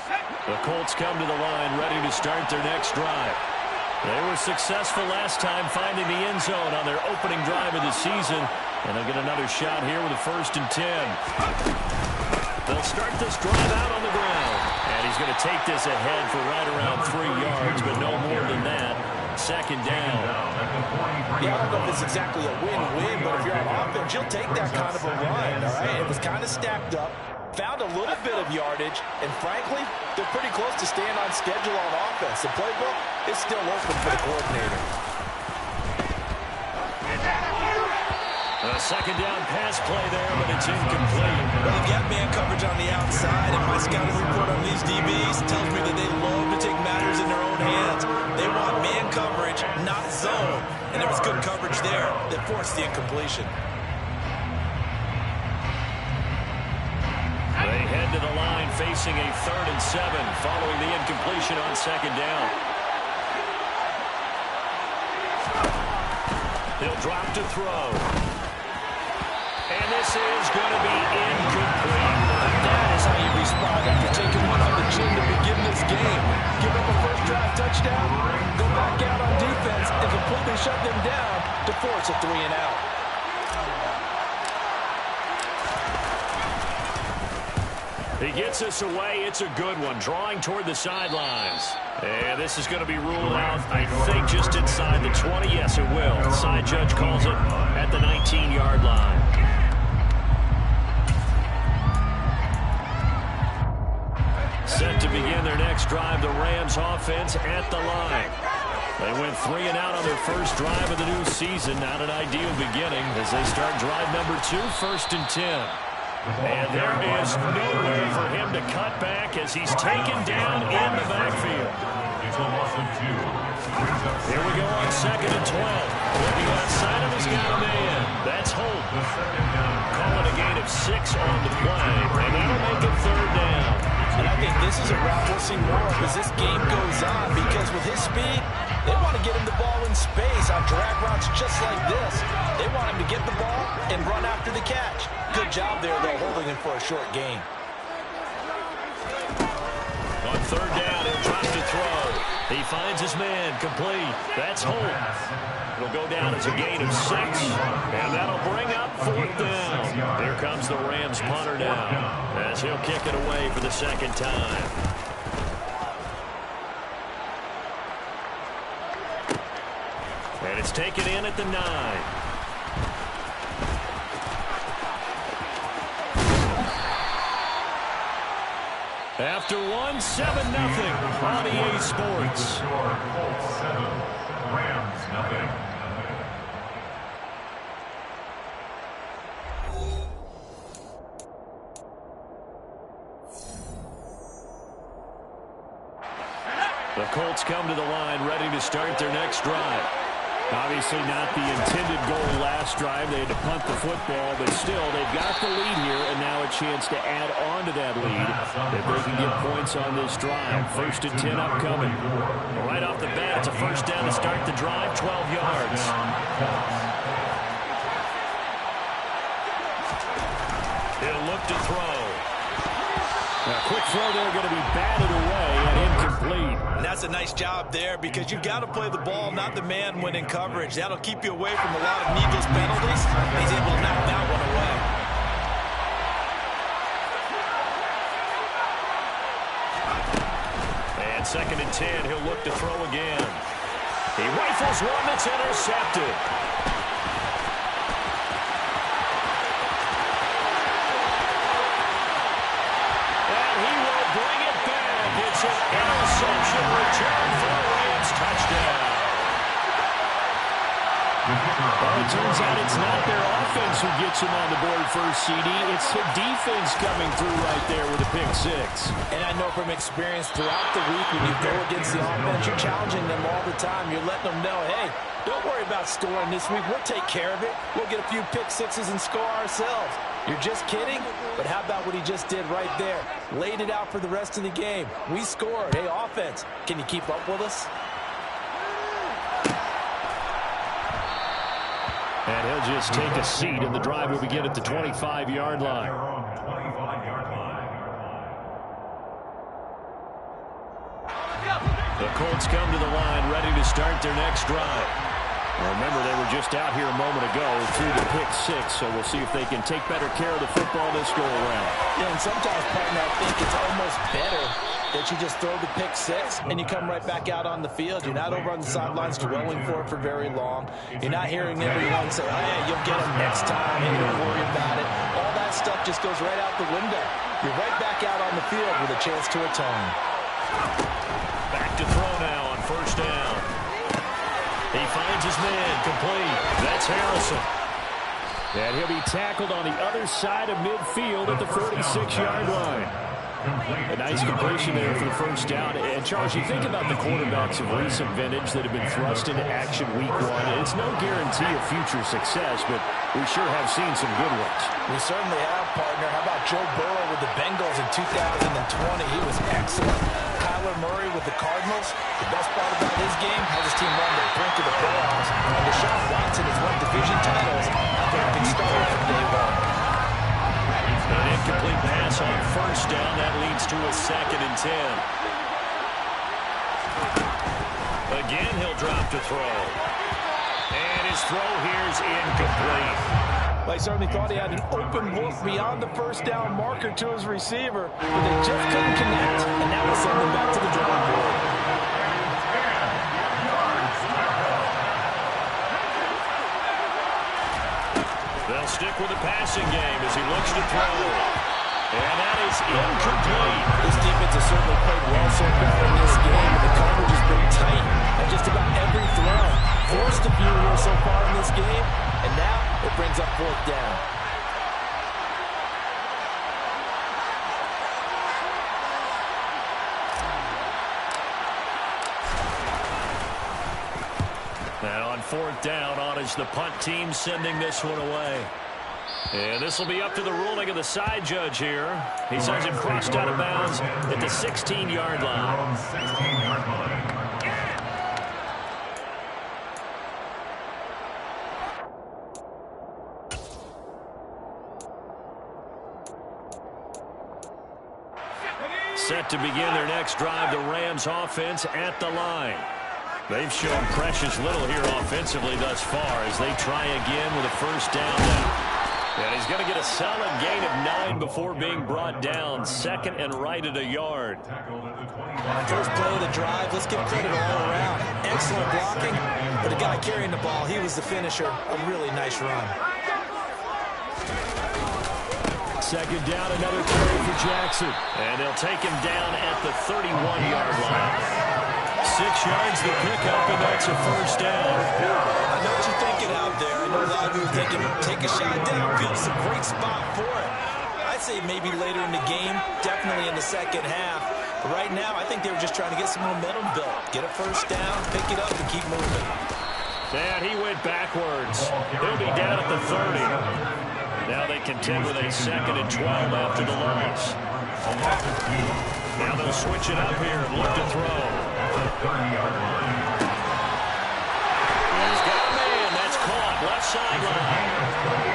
The Colts come to the line ready to start their next drive. They were successful last time finding the end zone on their opening drive of the season, and they'll get another shot here with a 1st and 10. They'll start this drive out on the ground, and he's going to take this ahead for right around 3 yards, but no more than that. 2nd down. Yeah, I don't know if it's exactly a win-win, but if you're on offense, you'll take that kind of a run, all right? It was kind of stacked up, found a little bit of yardage, and frankly, they're pretty close to staying on schedule on offense. The playbook is still open for the coordinator. A 2nd down pass play there, but it's incomplete. Well, they've got man coverage on the outside, and my scouting report on these DBs tells me that they love to take matters in their own hands. They want man coverage, not zone. And there was good coverage there that forced the incompletion. They head to the line facing a 3rd and 7 following the incompletion on 2nd down. He'll drop to throw. And this is going to be incomplete. That is how you respond after taking one on the chin to begin this game. Give up a first drive touchdown, go back out on defense, and completely shut them down to force a 3 and out. He gets us away. It's a good one. Drawing toward the sidelines. And this is going to be ruled out, I think, just inside the 20. Yes, it will. The side judge calls it at the 19-yard line. Set to begin their next drive, the Rams offense at the line. They went 3 and out on their first drive of the new season. Not an ideal beginning as they start drive number 2, 1st and 10. And there is nowhere for him to cut back as he's taken down in the backfield. Here we go on 2nd and 12. Looking outside of his got a man. That's Holt. Calling a gain of 6 on the play. And that'll make it 3rd down. And I think this is a route we'll see more of as this game goes on, because with his speed, they want to get him the ball in space on drag routes just like this. They want him to get the ball and run after the catch. Good job there, though, holding him for a short gain. On 3rd down, he'll drop to throw. He finds his man, complete. That's Holt. It'll go down as a gain of 6, and that'll bring up 4th down. Here comes the Rams punter down as he'll kick it away for the 2nd time. And it's taken in at the 9. After one, 7-0 on EA Sports. Colts 7, Rams nothing. The Colts come to the line ready to start their next drive. Obviously not the intended goal last drive. They had to punt the football, but still, they've got the lead here, and now a chance to add on to that lead if they can get points on this drive. 1st and 10 upcoming. Right off the bat, it's a 1st down to start the drive, 12 yards. He'll look to throw. A quick throw there going to be batted away and incomplete. And that's a nice job there, because you've got to play the ball, not the man when in coverage. That'll keep you away from a lot of needless penalties. He's able to knock that one away. And 2nd and 10, he'll look to throw again. He rifles one that's intercepted. It's an interception return for a Rams touchdown. Well, it turns out it's not their offense who gets them on the board first, CD. It's the defense coming through right there with a pick 6. And I know from experience throughout the week, when you go against the offense, you're challenging them all the time. You're letting them know, hey, don't worry about scoring this week. We'll take care of it. We'll get a few pick 6s and score ourselves. You're just kidding? But how about what he just did right there? Laid it out for the rest of the game. We scored. Hey, offense, can you keep up with us? And he'll just take a seat, and the drive will begin at the 25-yard line. The Colts come to the line ready to start their next drive. Remember, they were just out here a moment ago through the pick six, so we'll see if they can take better care of the football this go-around. Yeah, and sometimes, partner, I think it's almost better that you just throw the pick six and you come right back out on the field. You're not over on the sidelines dwelling for it for very long. You're not hearing everyone say, oh, yeah, you'll get them next time, and don't worry about it. All that stuff just goes right out the window. You're right back out on the field with a chance to atone. Back to throw now on first down. He finds his man, complete. That's Harrison. And he'll be tackled on the other side of midfield at the 46-yard line. A nice completion there for the first down. And, Charles, you think about the quarterbacks of recent vintage that have been thrust into action week one. It's no guarantee of future success, but we sure have seen some good ones. We certainly have, partner. How about Joe Burrow with the Bengals in 2020? He was excellent. Kyler Murray with the Cardinals. The best part about his game, has his team run to the brink of the playoffs. And Deshaun Watson has won division titles after having started from day one. An incomplete pass on first down. That leads to a 2nd and 10. Again, he'll drop to throw. And his throw here is incomplete. Well, I certainly thought he had an open look beyond the first down marker to his receiver, but they just couldn't connect, and that will send them back to the drawing board. They'll stick with the passing game as he looks to throw. And that is incomplete. This defense has certainly played well so far in this game, and the coverage has been tight at just about every throw. Forced a few here so far in this game, and now it brings up 4th down. Now on 4th down, on is the punt team sending this one away. And this will be up to the ruling of the side judge here. He says it crossed out of bounds at the 16-yard line. 16-yard line. Set to begin their next drive, the Rams offense at the line. They've shown precious little here offensively thus far as they try again with a first down now. And he's going to get a solid gain of 9 before being brought down. 2nd and right at a yard. First play of the drive, let's give credit all around. Excellent blocking, but the guy carrying the ball, he was the finisher. A really nice run. 2nd down, another carry for Jackson. And they'll take him down at the 31-yard line. 6 yards to pick up, and that's a first down. I know what you're thinking out there. I know a lot of you are thinking, take a shot downfield. It's a great spot for it. I'd say maybe later in the game, definitely in the second half. But right now, I think they were just trying to get some momentum built. Get a first down, pick it up, and keep moving. And he went backwards. He'll be down at the 30. Now they contend with a 2nd and 12 after the loss. Now they'll switch it up here and look to throw. He's got a man. That's caught. Left sideline.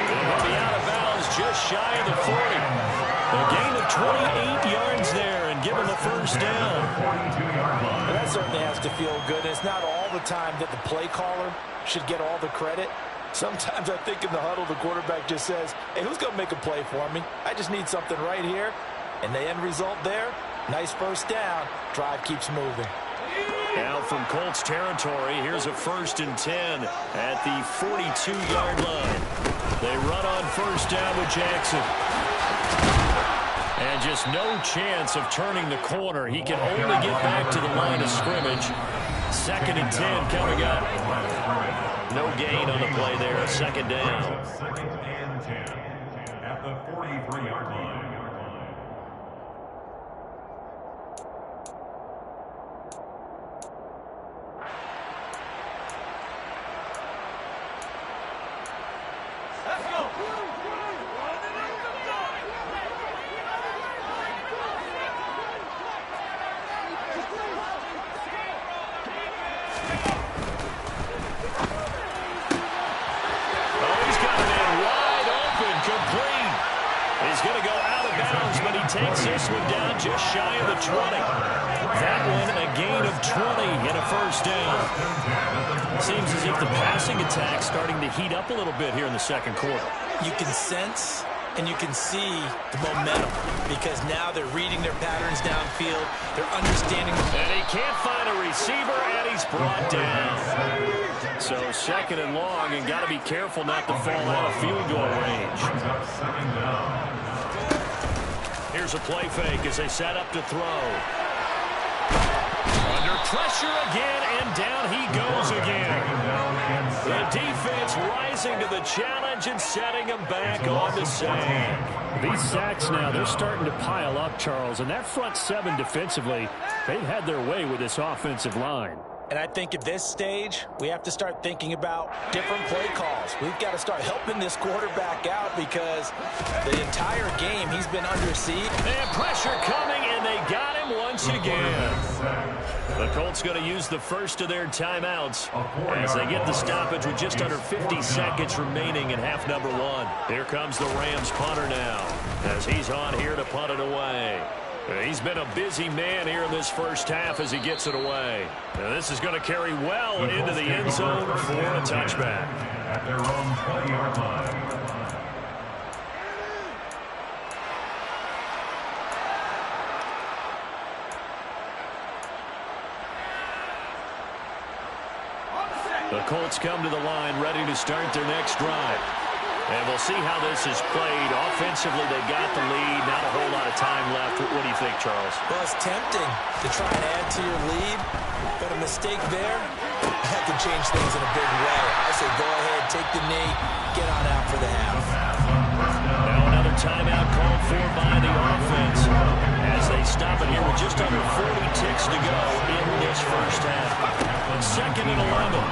He'll be out of bounds just shy of the 40. A gain of 28 yards there and give him the first down. Well, that certainly has to feel good. It's not all the time that the play caller should get all the credit. Sometimes I think in the huddle, the quarterback just says, hey, who's going to make a play for me? I just need something right here. And the end result there, nice first down. Drive keeps moving. Now from Colts territory, here's a 1st and 10 at the 42-yard line. They run on first down with Jackson. And just no chance of turning the corner. He can only get back to the line of scrimmage. 2nd and 10 coming up. No gain on the play there, 2nd down. 2nd and 10 at the 43-yard line. He's going to just shy of the 20. That one a gain of 20 and a first down. Seems as if the passing attack's starting to heat up a little bit here in the second quarter. You can sense and you can see the momentum because now they're reading their patterns downfield. They're understanding. And he can't find a receiver, and he's brought down. So second and long, and got to be careful not to fall out of field goal range. Here's a play fake as they set up to throw. Under pressure again, and down he goes again. The defense rising to the challenge and setting him back on the sack. These sacks now, they're starting to pile up, Charles, and that front seven defensively, they've had their way with this offensive line. And I think at this stage, we have to start thinking about different play calls. We've got to start helping this quarterback out because the entire game he's been under siege. And pressure coming, and they got him once again. The Colts going to use the first of their timeouts as they get the stoppage with just under 50 seconds remaining in half number one. Here comes the Rams punter now as he's on here to punt it away. He's been a busy man here in this first half as he gets it away. Now this is going to carry well into the end zone for a touchback. At their own 20-yard line. The Colts come to the line ready to start their next drive. And we'll see how this is played. Offensively, they got the lead. Not a whole lot of time left. What do you think, Charles? Well, it's tempting to try and add to your lead, but a mistake there, that can change things in a big way. I say go ahead, take the knee, get on out for the half. Now another timeout called for by the offense as they stop it here with just under 40 ticks to go in this first half. Second and 11.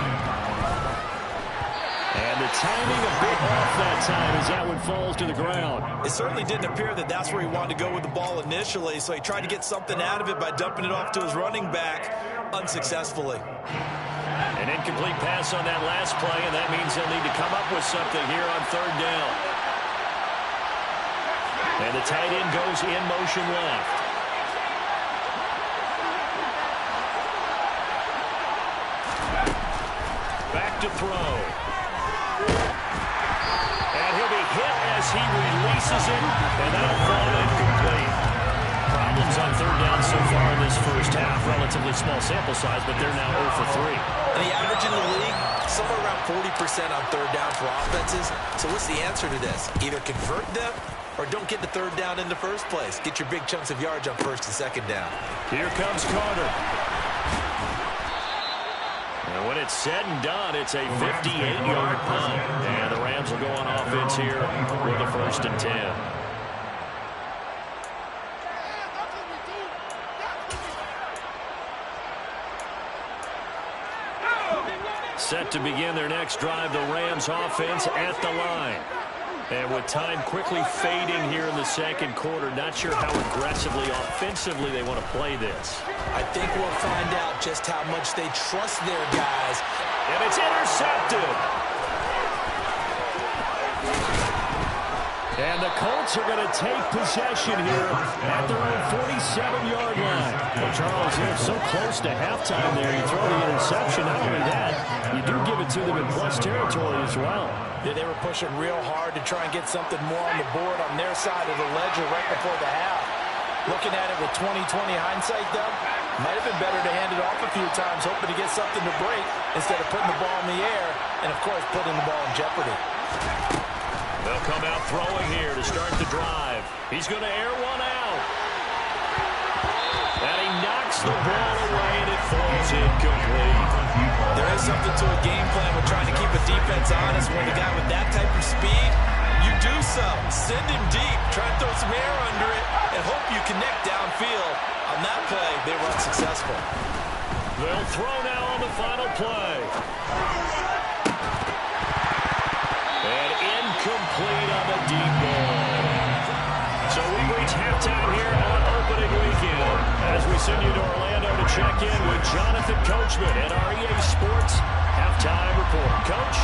And the timing a bit off that time as that one falls to the ground. It certainly didn't appear that that's where he wanted to go with the ball initially, so he tried to get something out of it by dumping it off to his running back unsuccessfully. An incomplete pass on that last play, and that means they'll need to come up with something here on third down. And the tight end goes in motion left. Back to throw. And he'll be hit as he releases it, and that'll fall incomplete. Problems on third down so far in this first half. Relatively small sample size, but they're now 0 for 3. And the average in the league, somewhere around 40% on third down for offenses. So what's the answer to this? Either convert them or don't get the third down in the first place. Get your big chunks of yards on first and second down. Here comes Carter. And when it's said and done, it's a 58-yard punt. And the Rams will go on offense here with a 1st and 10. Set to begin their next drive, the Rams offense at the line. And with time quickly fading here in the second quarter, not sure how aggressively, offensively they want to play this. I think we'll find out just how much they trust their guys. And it's intercepted. And the Colts are going to take possession here at their own 47-yard line. Well, Charles, you're so close to halftime there. You throw the interception. Not only that, you do give it to them in plus territory as well. Yeah, they were pushing real hard to try and get something more on the board on their side of the ledger right before the half. Looking at it with 20/20 hindsight, though, might have been better to hand it off a few times, hoping to get something to break instead of putting the ball in the air and, of course, putting the ball in jeopardy. They'll come out throwing here to start the drive. He's going to air one out. And he knocks the ball away, and it falls incomplete. There is something to a game plan with trying to keep a defense honest. When the guy with that type of speed, you do some. Send him deep, try and throw some air under it, and hope you connect downfield. On that play, they were unsuccessful. They'll throw now on the final play. And incomplete on the deep ball. So we reach halftime here on opening weekend as we send you to Orlando to check in with Jonathan Coachman at our EA Sports Halftime Report. Coach?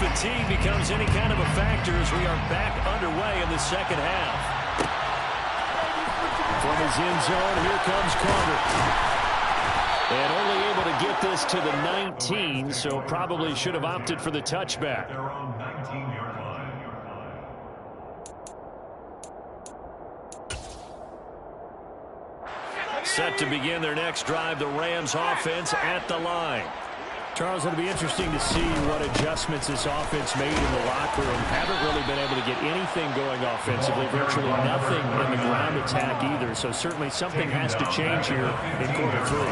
fatigue becomes any kind of a factor as we are back underway in the second half. From his end zone, here comes Carter. And only able to get this to the 19, so probably should have opted for the touchback. Their own 19-yard line. Set to begin their next drive, the Rams offense at the line. Charles, it'll be interesting to see what adjustments this offense made in the locker room. Haven't really been able to get anything going offensively, virtually nothing in the ground attack either. So certainly something has to change here in quarter three.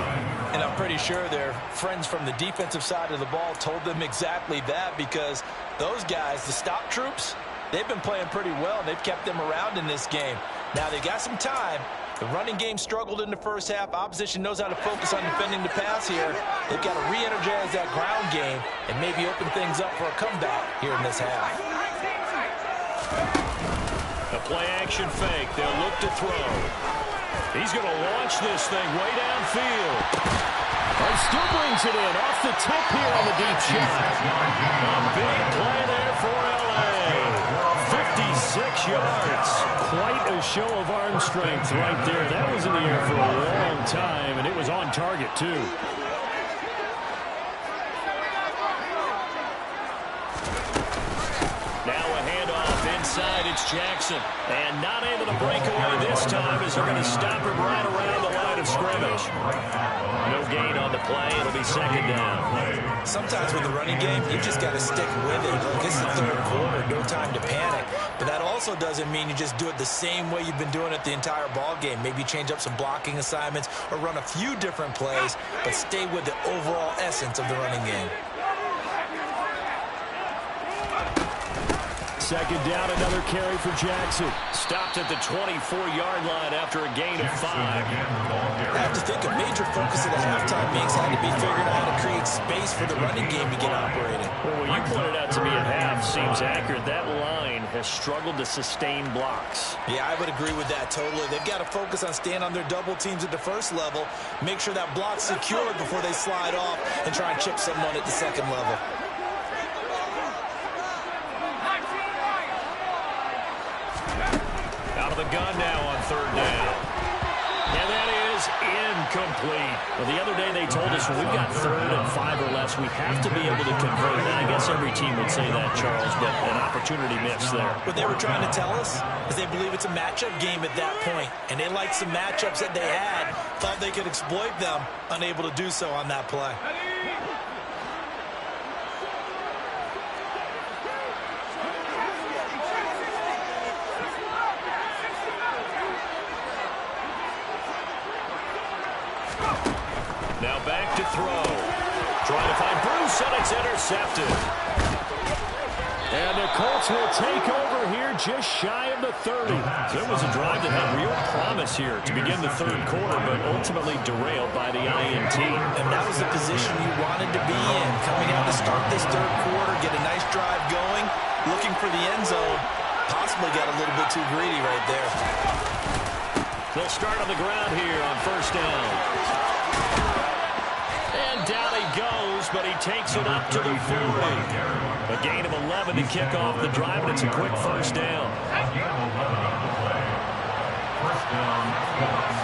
And I'm pretty sure their friends from the defensive side of the ball told them exactly that, because those guys, the stop troops, they've been playing pretty well, and they've kept them around in this game. Now they got some time. The running game struggled in the first half. Opposition knows how to focus on defending the pass here. They've got to re-energize that ground game and maybe open things up for a comeback here in this half. A play-action fake. They'll look to throw. He's going to launch this thing way downfield. He still brings it in off the tip here on the deep shot. A big play there for L.A. 56 yards. Quite a show of arm strength right there. That was in the air for a long time, and it was on target, too. Now a handoff inside. It's Jackson. And not able to break away this time as they're going to stop him right around the line of scrimmage. No gain on the play. It'll be second down. Sometimes with the running game, you just got to stick with it. Look, it's the third quarter. No time to panic. But that also doesn't mean you just do it the same way you've been doing it the entire ball game. Maybe change up some blocking assignments or run a few different plays, but stay with the overall essence of the running game. Second down, another carry for Jackson. Stopped at the 24-yard line after a gain of 5. I have to think a major focus of the halftime mix had to be figuring out how to create space for the running game to get operating. Well, what you pointed out to me at half seems accurate. That line has struggled to sustain blocks. Yeah, I would agree with that totally. They've got to focus on staying on their double teams at the first level, make sure that block's secured before they slide off and try and chip someone at the second level. Out of the gun now on third down. And that is incomplete. Well, the other day they told us when we've got third and 5 or less, we have to be able to convert. And I guess every team would say that, Charles, but an opportunity missed there. What they were trying to tell us is they believe it's a matchup game at that point, and they liked some matchups that they had, thought they could exploit them, unable to do so on that play. Now back to throw. Trying to find Bruce, and it's intercepted. And the Colts will take over here just shy of the 30. So it was a drive that had real promise here to begin the third quarter, but ultimately derailed by the INT. And that was the position you wanted to be in. Coming out to start this third quarter, get a nice drive going, looking for the end zone. Possibly got a little bit too greedy right there. They'll start on the ground here on first down. And down he goes, but he takes it up to the 40. A gain of 11 to kick off the drive, and it's a quick first down. First down, Colts.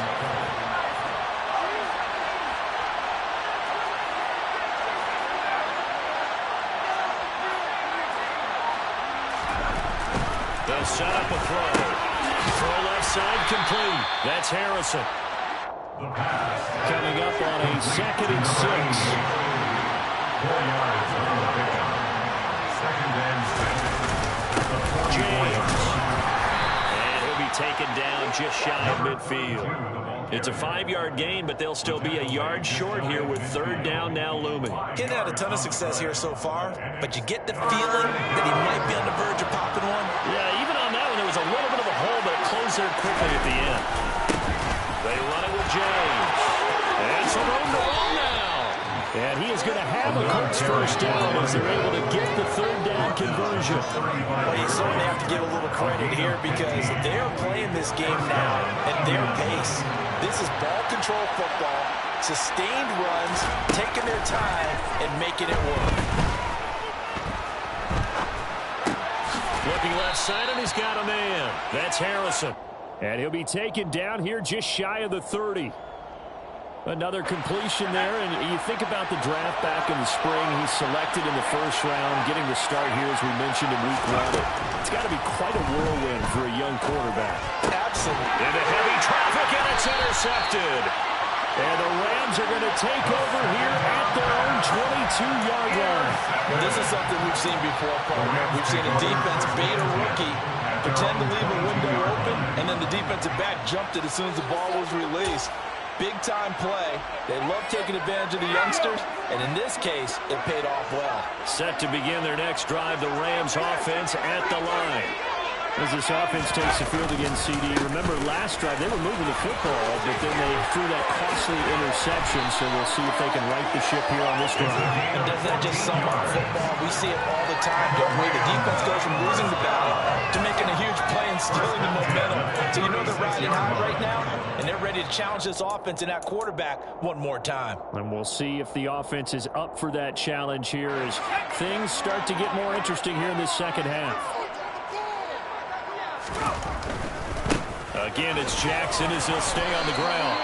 They'll set up a throw. Throw left side complete. That's Harrison. Coming up on a 2nd and 6. 4 yards on the pickup. Second and 6. James. And he'll be taken down just shy of midfield. It's a 5-yard gain, but they'll still be a yard short here with third down now looming. Getting had a ton of success here so far, but you get the feeling that he might be on the verge of popping one. Yeah, even on that one, there was a little bit of a hole, but it closed there quickly at the end. They run it with James. And some room to run now. And he is going to have a Colts first down as they're able to get the third down conversion. Well, you certainly have to give a little credit here because they're playing this game now at their pace. This is ball control football, sustained runs, taking their time, and making it work. side, and he's got a man. That's Harrison. And he'll be taken down here just shy of the 30. Another completion there, and you think about the draft back in the spring. He's selected in the first round, getting the start here, as we mentioned, in week 1. It's got to be quite a whirlwind for a young quarterback. Absolutely. Into heavy traffic, and it's intercepted. And the Rams are going to take over here at their own 22-yard line. This is something we've seen before, partner. We've seen a defense bait a rookie, pretend to leave a window open, and then the defensive back jumped it as soon as the ball was released. Big-time play. They love taking advantage of the youngsters, and in this case, it paid off well. Set to begin their next drive, the Rams offense at the line. As this offense takes the field against CD, remember last drive they were moving the football, but then they threw that costly interception, so we'll see if they can right the ship here on this drive. And doesn't that just sum up football? We see it all the time, don't we? The defense goes from losing the battle to making a huge play and stealing the momentum. So you know they're riding high right now, and they're ready to challenge this offense and that quarterback one more time. And we'll see if the offense is up for that challenge here as things start to get more interesting here in this second half. Again, it's Jackson as he'll stay on the ground.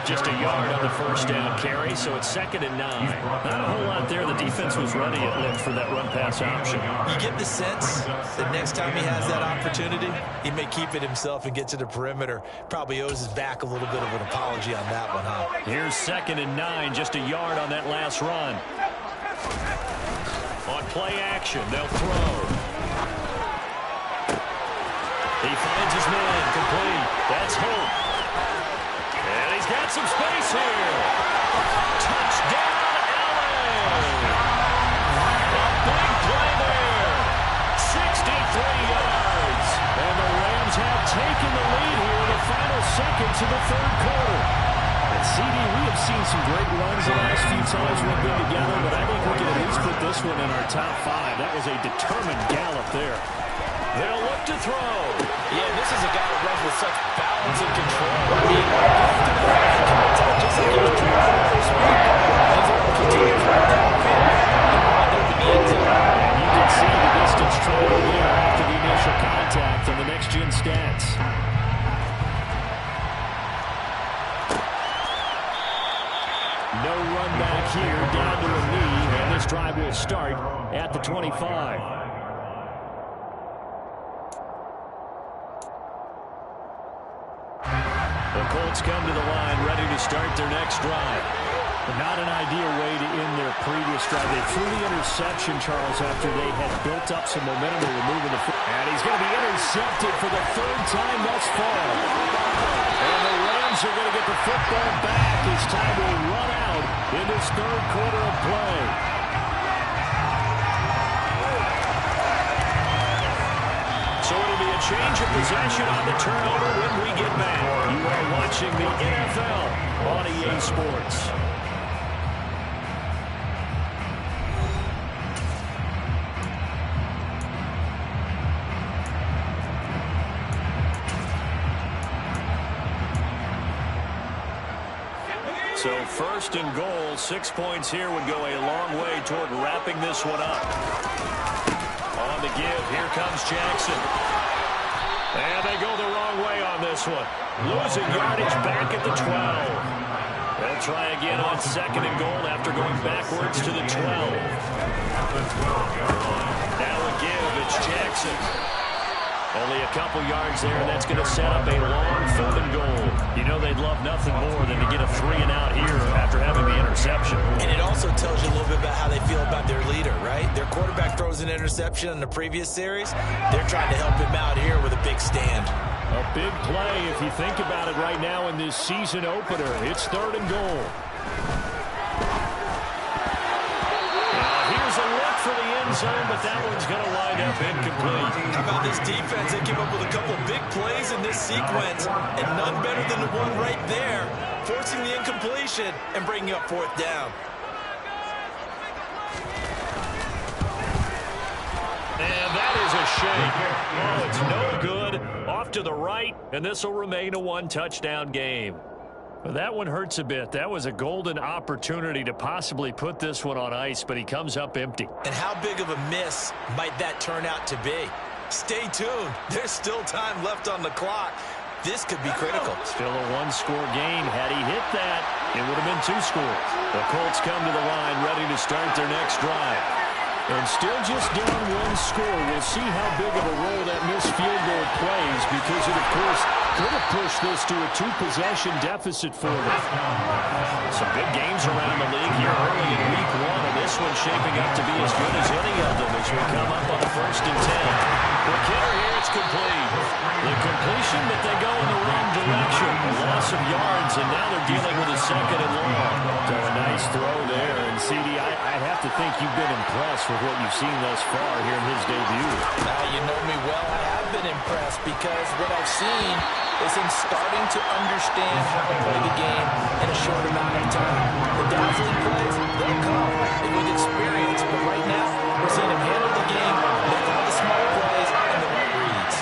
Just a yard on the first down carry, so it's 2nd and 9. Not a whole lot there. The defense was running it lift for that run-pass option. You get the sense that next time he has that opportunity, he may keep it himself and get to the perimeter. Probably owes his back a little bit of an apology on that one, huh? Here's 2nd and 9, just a yard on that last run. On play action, they'll throw. He finds his man, complete. That's Hope. And he's got some space here. Touchdown, LA! A big play there. 63 yards. And the Rams have taken the lead here in the final seconds of the third quarter. And CD, we have seen some great runs the last few times we've been together, but I think we can at least put this one in our top 5. That was a determined gallop there. They'll look to throw. Yeah, this is a guy that runs with such balance and control. I mean, after the back, he commits out just like he was driving full speed. He's able to continue to run downfield and wind up in the end zone. And you can see the distance traveled there after the initial contact on the next-gen stats. No run back here, down to a knee, and this drive will start at the 25. The Colts come to the line, ready to start their next drive. But not an ideal way to end their previous drive. They threw the interception, Charles, after they had built up some momentum. They were moving the football. And he's going to be intercepted for the 3rd time thus far. And the Rams are going to get the football back as time will run out in this 3rd quarter of play. So it'll be a change of possession on the turnover when we get back. You are watching the NFL on EA Sports. So 1st and goal, 6 points here would go a long way toward wrapping this one up. On the give, here comes Jackson. And they go the wrong way on this one. Losing yardage back at the 12. They'll try again on 2nd and goal after going backwards to the 12. Now a give, it's Jackson. Only a couple yards there, and that's going to set up a long 3rd and goal. You know they'd love nothing more than to get a 3-and-out here after having the interception. And it also tells you a little bit about how they feel about their leader, right? Their quarterback throws an interception in the previous series. They're trying to help him out here with a big stand. A big play if you think about it right now in this season opener. It's 3rd and goal. Here's a look for the end zone, but that one's going to wind up incomplete. How about this defense? They came up with a couple big plays in this sequence, and none better than the one right there, forcing the incompletion and bringing up 4th down. And that is a shame. Oh, it's no good. Off to the right, and this will remain a 1-touchdown game. Well, that one hurts a bit. That was a golden opportunity to possibly put this one on ice, but he comes up empty. And how big of a miss might that turn out to be? Stay tuned. There's still time left on the clock. This could be critical. Still a one-score game. Had he hit that, it would have been 2 scores. The Colts come to the line ready to start their next drive. And still just down 1 score. We'll see how big of a role that missed field goal plays because it, of course, could have pushed this to a 2-possession deficit for them. Some good games around the league here early in week 1, and this one's shaping up to be as good as any of them as we come up on a 1st and 10. For Kidder here, it's complete. The completion, but they go in the wrong direction. A loss of yards, and now they're dealing with a 2nd and long. So a nice throw there. And, CD, I have to think you've been impressed with what you've seen thus far here in his debut. You know me well. I have been impressed because what I've seen is him starting to understand how to play the game in a short amount of time. The dazzling plays, they'll come with experience. But right now, we're seeing him handle the game, make all the small plays, and the right reads.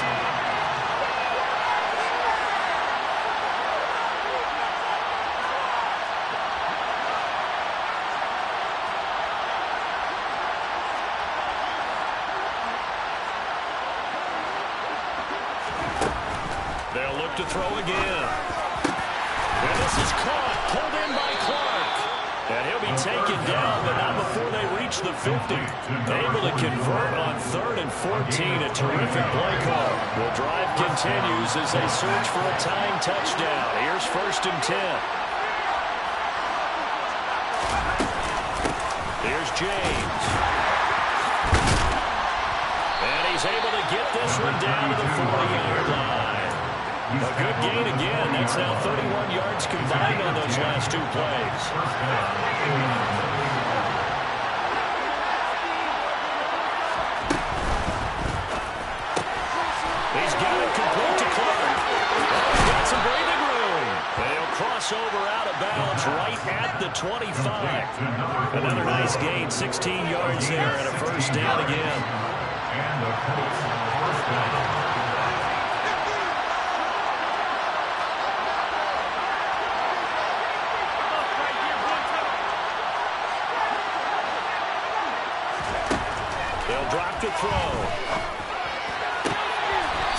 They'll look to throw again. And this is caught, pulled in by Clark. And he'll be taken down, but not before they reach the 50. Able to convert on 3rd and 14. A terrific play call. The drive continues as they search for a tying touchdown. Here's 1st and 10. Here's James. And he's able to get this one down to the 40-yard line. A good gain again. That's now 31 yards combined on those last 2 plays. He's got it complete to Clark. He's got some breathing room. They'll cross over out of bounds right at the 25. Another nice gain, 16 yards there and a 1st down again. And the Colts on 1st down. Drop to throw.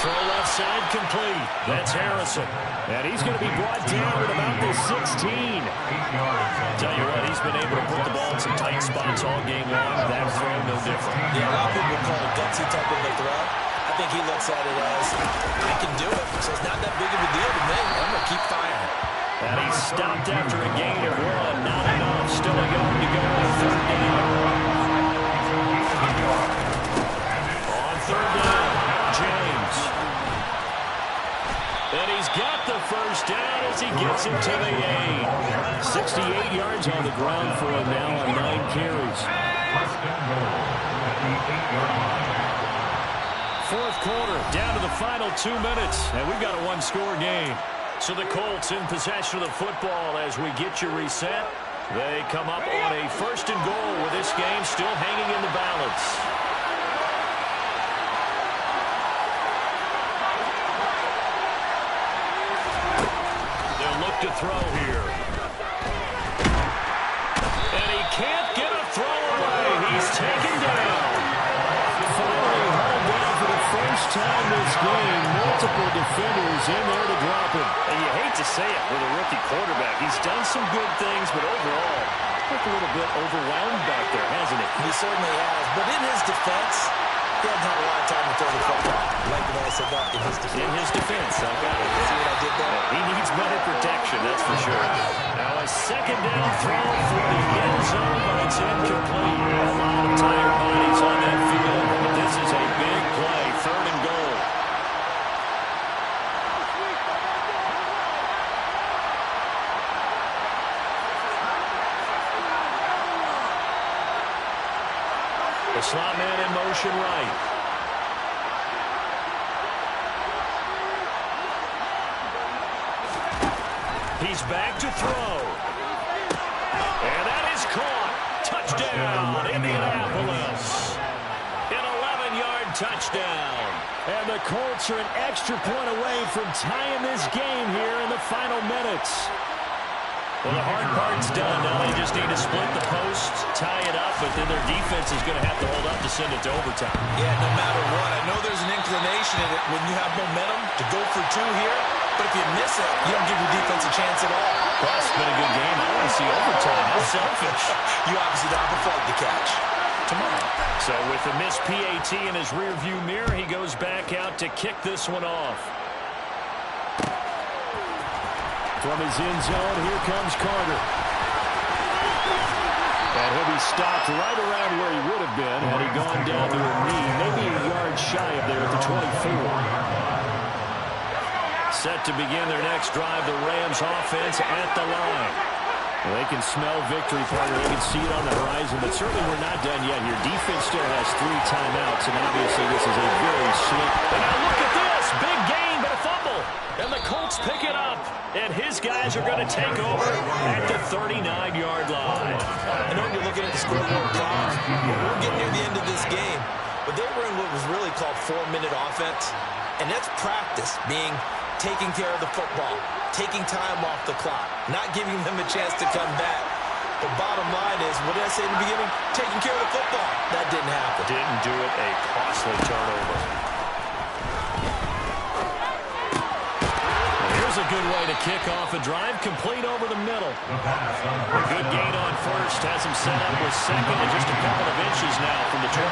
Throw left side complete. That's Harrison. And he's going to be brought down at about the 16. Tell you what, he's been able to put the ball in some tight spots all game long. That throw, no different. Yeah, a lot of people call it a gutsy type of a throw. I think he looks at it as, I can do it, so it's not that big of a deal to me. I'm going to keep firing. And he stopped after a gain of 1. Not enough. Still a yard to go on 3rd down. On 3rd down, James. And he's got the 1st down as he gets it to the 8. 68 yards on the ground for him now on 9 carries. 4th quarter, down to the final 2 minutes, and we've got a 1-score game. So the Colts in possession of the football as we get you reset. They come up on a 1st and goal with this game still hanging in the balance. They'll look to throw here. And he can't get a throw away. He's taken down. Finally hauled down for the 1st time this game. Multiple defenders in there to drop him. And you hate to say it with a rookie quarterback. He's done some good things, but overall, looked a little bit overwhelmed back there, hasn't he? He certainly has. But in his defense, he hasn't had a lot of time to throw the football. Like the way I said that, in his defense. In his defense, I got it. See what I did there? He needs better protection, that's for sure. Now a 2nd down throw for the end zone, but it's incomplete. A lot of tired bodies on that field, but this is a big play, 3rd and goal. The slot man in motion right. He's back to throw. And that is caught. Touchdown, Indianapolis. An 11-yard touchdown. And the Colts are an extra point away from tying this game here in the final minutes. Well, the hard part's done. Now they just need to split the post, tie it up, but then their defense is going to have to hold up to send it to overtime. Yeah, no matter what. I know there's an inclination in it when you have momentum to go for two here, but if you miss it, you don't give your defense a chance at all. Well, it's been a good game. I want to see overtime. How selfish. You obviously don't have a fault to catch. Tomorrow. So with the missed PAT in his rearview mirror, he goes back out to kick this one off. From his end zone, here comes Carter. And he'll be stopped right around where he would have been had he gone down to a knee, maybe a yard shy of there at the 24. Set to begin their next drive, the Rams offense at the line. Well, they can smell victory, partner. They can see it on the horizon, but certainly we're not done yet here. Defense still has 3 timeouts, and obviously this is a very slick. And now look at this. Big gain, but a fumble. And the Colts pick it up. And his guys are going to take over at the 39-yard line. I know you're looking at the scoreboard clock. We're getting near the end of this game, but they were in what was really called 4-minute offense. And that's practice, being taking care of the football, taking time off the clock, not giving them a chance to come back. The bottom line is, what did I say in the beginning? Taking care of the football. That didn't happen. Didn't do it. A costly turnover. Here's a good way to kick off a drive, complete over the middle. A good gain on first, has him set up with second and just a couple of inches now from the 29.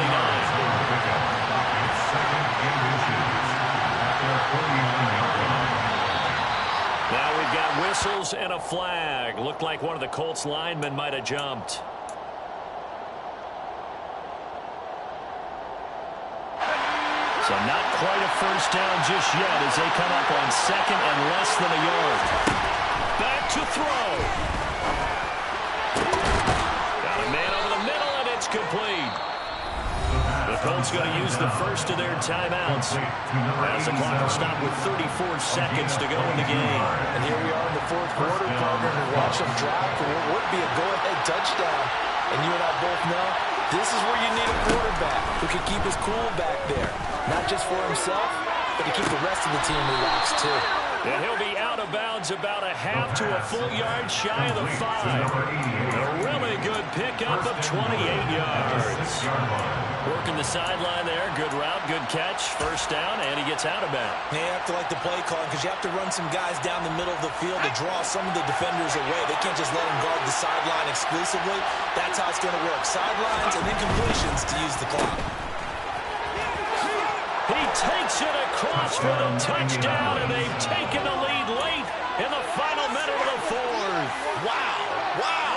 Now we've got whistles and a flag. Looked like one of the Colts linemen might have jumped. So not quite a first down just yet as they come up on second and less than a yard. Back to throw. Got a man over the middle, and it's complete. The Colts going to use the first of their timeouts as the clock will stop with 34 seconds to go in the game. And here we are in the fourth quarter, partner, and watch them drive for what would be a go-ahead touchdown. And you and I both know this is where you need a quarterback who can keep his cool back there. Not just for himself, but to keep the rest of the team relaxed, too. And he'll be out of bounds about a half to a full yard shy of the 5. A really good pickup of 28 yards. Working the sideline there. Good route, good catch. First down, and he gets out of bounds. You have to like the play calling because you have to run some guys down the middle of the field to draw some of the defenders away. They can't just let them guard the sideline exclusively. That's how it's going to work. Sidelines and then completions to use the clock. He takes it across for the touchdown, and they've taken the lead late in the final minute of the fourth. Wow. Wow.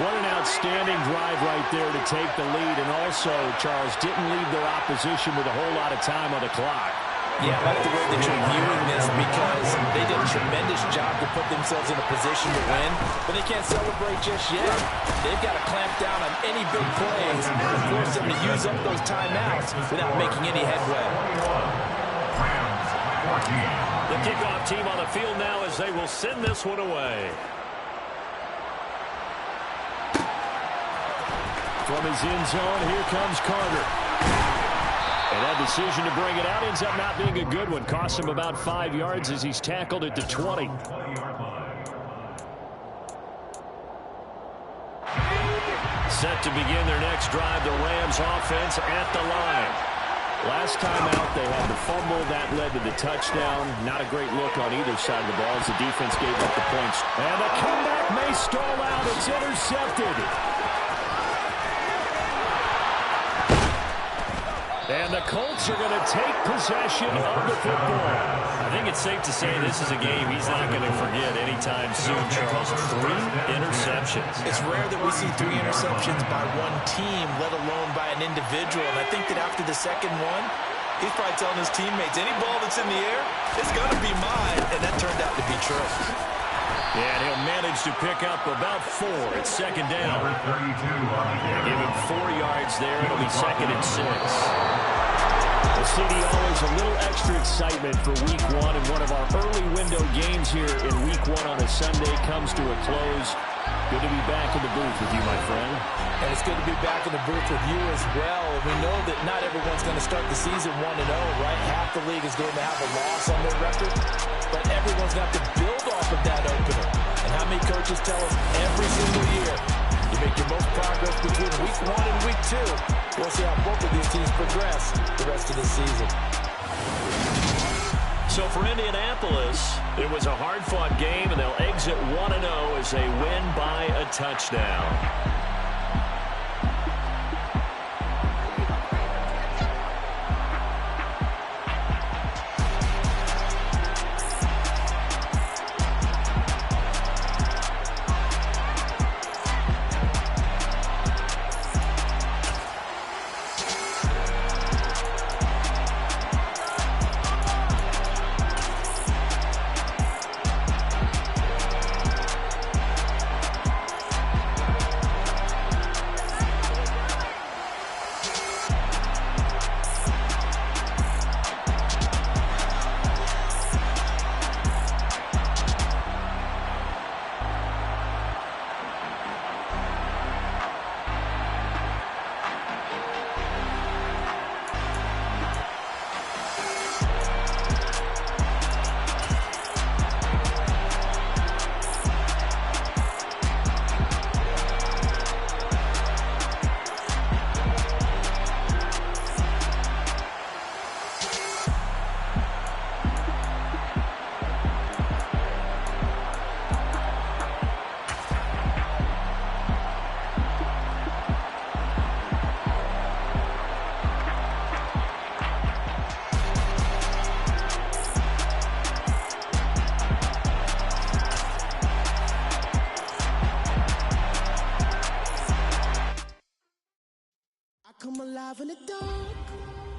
What an outstanding drive right there to take the lead, and also, Charles, didn't leave their opposition with a whole lot of time on the clock. Yeah, I like the way that you're viewing this because they did a tremendous job to put themselves in a position to win, but they can't celebrate just yet. They've got to clamp down on any big plays and force them to use up those timeouts without making any headway. The kickoff team on the field now as they will send this one away. From his end zone, here comes Carter. And that decision to bring it out ends up not being a good one. Costs him about 5 yards as he's tackled at the 20. Set to begin their next drive, the Rams offense at the line. Last time out, they had the fumble. That led to the touchdown. Not a great look on either side of the ball as the defense gave up the points. And the comeback may stall out. It's intercepted. And the Colts are going to take possession of the football. I think it's safe to say this is a game he's not going to forget anytime soon, Charles. 3 interceptions. It's rare that we see 3 interceptions by one team, let alone by an individual. And I think that after the second one, he's probably telling his teammates, any ball that's in the air, it's going to be mine. And that turned out to be true. Yeah, and he'll manage to pick up about 4 at second down. Give him 4 yards there. It'll be second and 6. Well, CD, always a little extra excitement for Week 1, and one of our early window games here in Week 1 on a Sunday comes to a close. Good to be back in the booth with you, my friend. And it's good to be back in the booth with you as well. We know that not everyone's going to start the season 1-0, right? Half the league is going to have a loss on their record, but everyone's going to have to build off of that opener. And how many coaches tell us every single year, you make 1 in week 2. We'll see how both of these teams progress the rest of the season. So for Indianapolis, it was a hard-fought game, and they'll exit 1-0 as they win by a touchdown. Come alive in the dark.